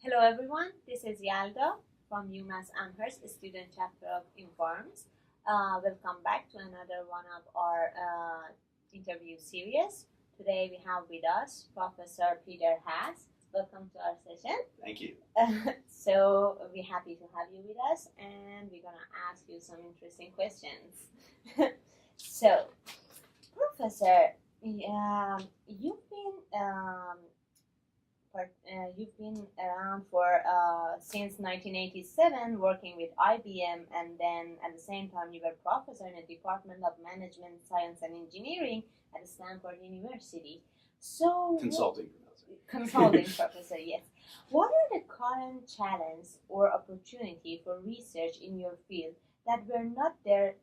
Hello everyone, this is Yalda from UMass Amherst Student Chapter of Informs. Welcome back to another one of our interview series. Today we have with us Professor Peter Haas. Welcome to our session. Thank you. So we're happy to have you with us, and we're going to ask you some interesting questions. So, Professor, you've been around for since 1987, working with IBM, and then at the same time you were professor in the Department of Management, Science and Engineering at Stanford University. So consulting professor, yes. What are the current challenges or opportunity for research in your field that were not there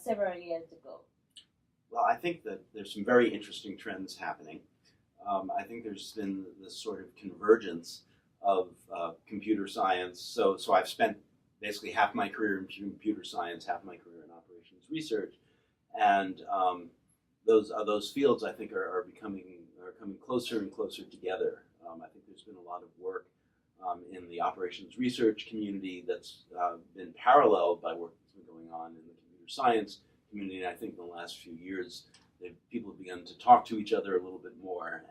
several years ago? Well, I think that there's some very interesting trends happening. I think there's been this sort of convergence of computer science. So I've spent basically half my career in computer science, half my career in operations research, and those fields I think are coming closer and closer together. I think there's been a lot of work in the operations research community that's been paralleled by work that's been going on in the computer science community. And I think in the last few years, people have begun to talk to each other a little bit more,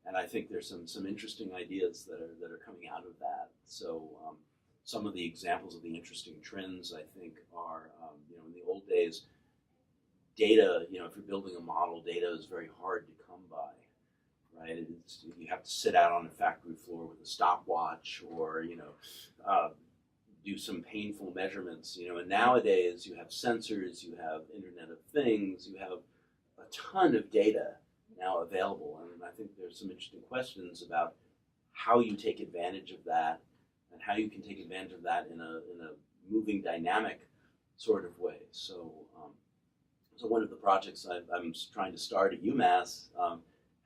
and I think there's some interesting ideas that are coming out of that. So some of the examples of the interesting trends I think are in the old days, data. If you're building a model, data is very hard to come by, right? You have to sit out on a factory floor with a stopwatch, or do some painful measurements, and nowadays you have sensors, you have Internet of Things, you have a ton of data now available, and I think there's some interesting questions about how you take advantage of that, and how you can take advantage of that in a moving, dynamic sort of way. So one of the projects I'm trying to start at UMass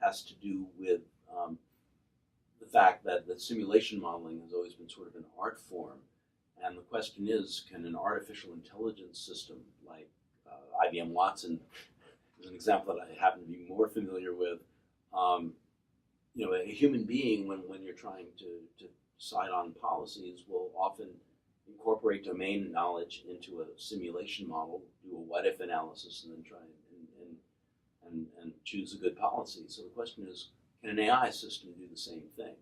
has to do with the fact that simulation modeling has always been sort of an art form. And the question is, can an artificial intelligence system like IBM Watson is an example that I happen to be more familiar with, a human being, when you're trying to decide on policies, will often incorporate domain knowledge into a simulation model, do a what-if analysis, and then try and choose a good policy. So the question is, can an AI system do the same thing?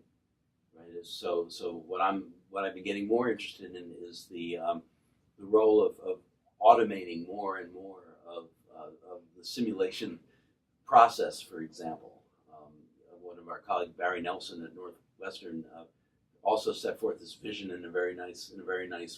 Right. So what I've been getting more interested in is the role of automating more and more of the simulation process. For example, one of our colleagues, Barry Nelson at Northwestern, also set forth this vision in a very nice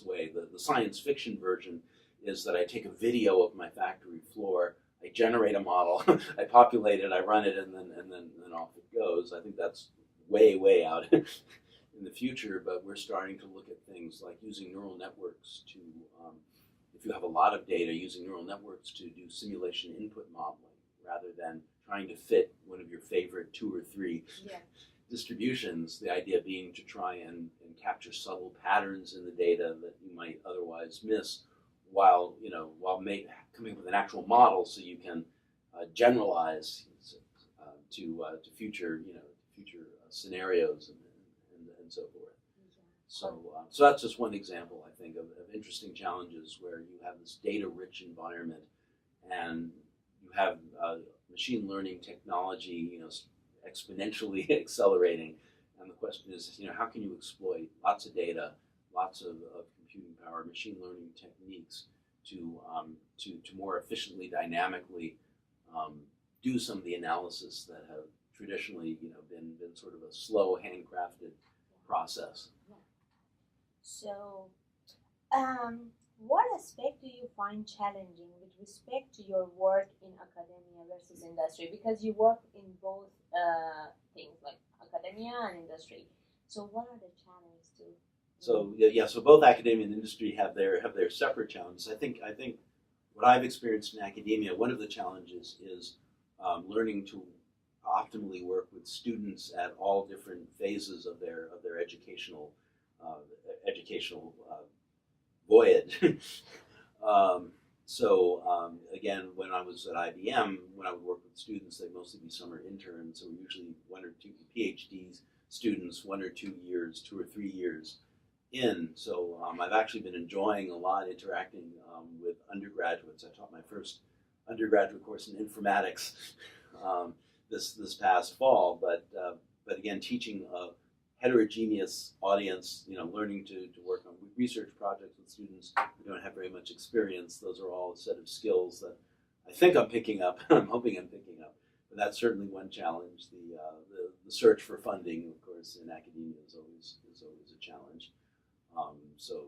way. The science fiction version is that I take a video of my factory floor, I generate a model, I populate it, I run it, and then off it goes. I think that's way out in the future, but we're starting to look at things like using neural networks to, if you have a lot of data, using neural networks to do simulation input modeling rather than trying to fit one of your favorite 2 or 3 distributions. The idea being to try and capture subtle patterns in the data that you might otherwise miss, while coming up with an actual model so you can generalize to future scenarios and so forth. So that's just one example, I think, of interesting challenges where you have this data-rich environment, and you have machine learning technology, exponentially accelerating, and the question is, how can you exploit lots of data, lots of computing power, machine learning techniques to more efficiently, dynamically do some of the analysis that have traditionally, been sort of a slow, handcrafted process. Yeah. So, what aspect do you find challenging with respect to your work in academia versus industry? Because you work in both things, like academia and industry. So, what are the challenges too? So both academia and industry have their separate challenges. I think what I've experienced in academia, one of the challenges is learning to optimally work with students at all different phases of their educational voyage. Again, when I was at IBM, when I would work with students, they'd mostly be summer interns, so usually 1 or 2 PhD students 1 or 2 years, 2 or 3 years in. So I've actually been enjoying a lot interacting with undergraduates. I taught my first undergraduate course in informatics this past fall, but again, teaching a heterogeneous audience, learning to work on research projects with students who don't have very much experience. Those are all a set of skills that I think I'm picking up. I'm hoping I'm picking up. But that's certainly one challenge. The search for funding, of course, in academia is always a challenge. So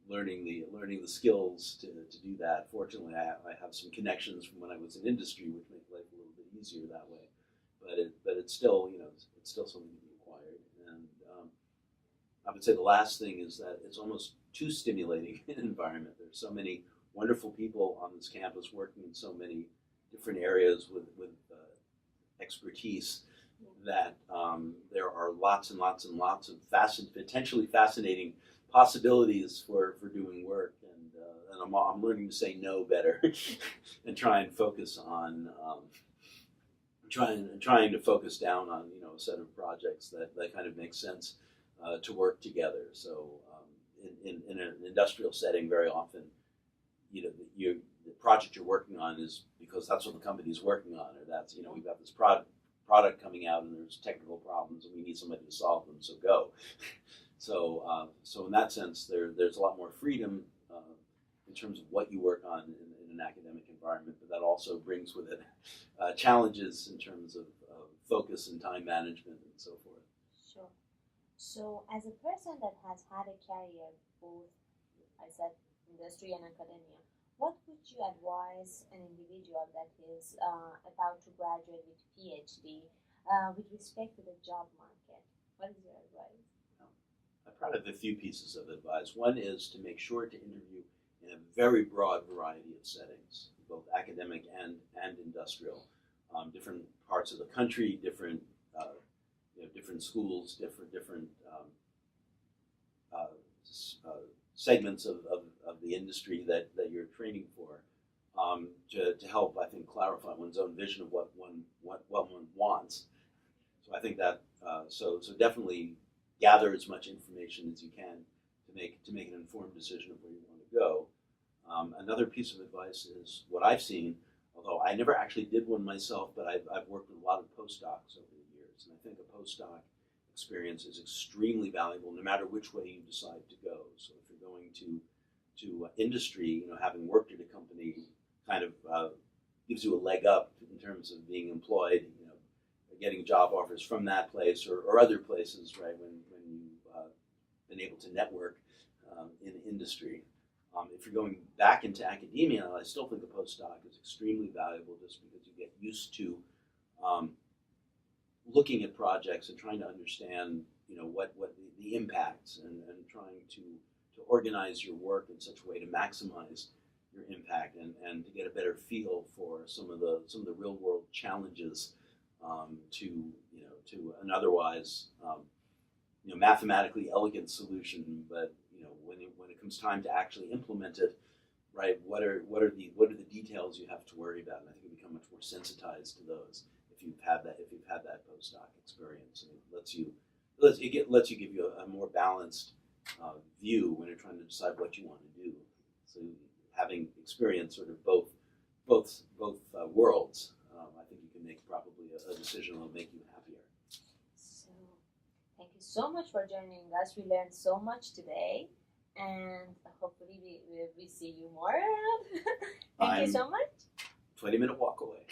learning the skills to do that. Fortunately, I have some connections from when I was in industry, which make life a little bit easier that way. But it's still it's still something to be acquired. And I would say the last thing is that it's almost too stimulating an environment. There's so many wonderful people on this campus working in so many different areas with expertise that there are lots and lots and lots of potentially fascinating possibilities for doing work, and I'm learning to say no better and try and focus on trying to focus down on a set of projects that kind of make sense to work together. So in an industrial setting, very often the project you're working on is because that's what the company's working on, or that's we've got this product coming out and there's technical problems and we need somebody to solve them, so go. So in that sense, there's a lot more freedom in terms of what you work on in an academic environment, but that also brings with it challenges in terms of focus and time management and so forth. Sure. So as a person that has had a career both, I said, industry and academia, what would you advise an individual that is about to graduate with PhD with respect to the job market? What is your advice? I probably have a few pieces of advice. One is to make sure to interview in a very broad variety of settings, both academic and industrial, different parts of the country, different different schools, different segments of the industry that you're training for, to help, I think, clarify one's own vision of what one wants. So I think that so definitely gather as much information as you can to make an informed decision of where you want to go. Another piece of advice is what I've seen, although I never actually did one myself, but I've worked with a lot of postdocs over the years, and I think a postdoc experience is extremely valuable no matter which way you decide to go. So if you're going to industry, having worked at a company kind of gives you a leg up in terms of being employed, getting job offers from that place or other places, right, when you've been able to network in industry. If you're going back into academia, I still think a postdoc is extremely valuable just because you get used to looking at projects and trying to understand, what the impacts and trying to organize your work in such a way to maximize your impact and to get a better feel for some of the real world challenges to an otherwise mathematically elegant solution, but when it comes time to actually implement it, right? What are the details you have to worry about? And I think you become much more sensitized to those if you've had that postdoc experience, and it lets you give you a more balanced view when you're trying to decide what you want to do. So having experienced sort of both worlds, I think you can make probably a decision that will make you happier. So thank you so much for joining us. We learned so much today, and hopefully we see you more around. Thank you so much. 20-minute walk away.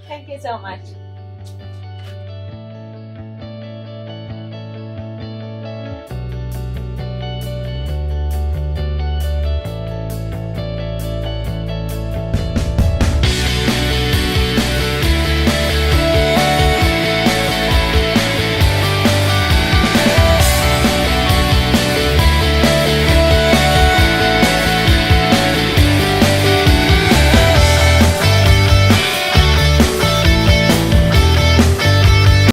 Thank you so much.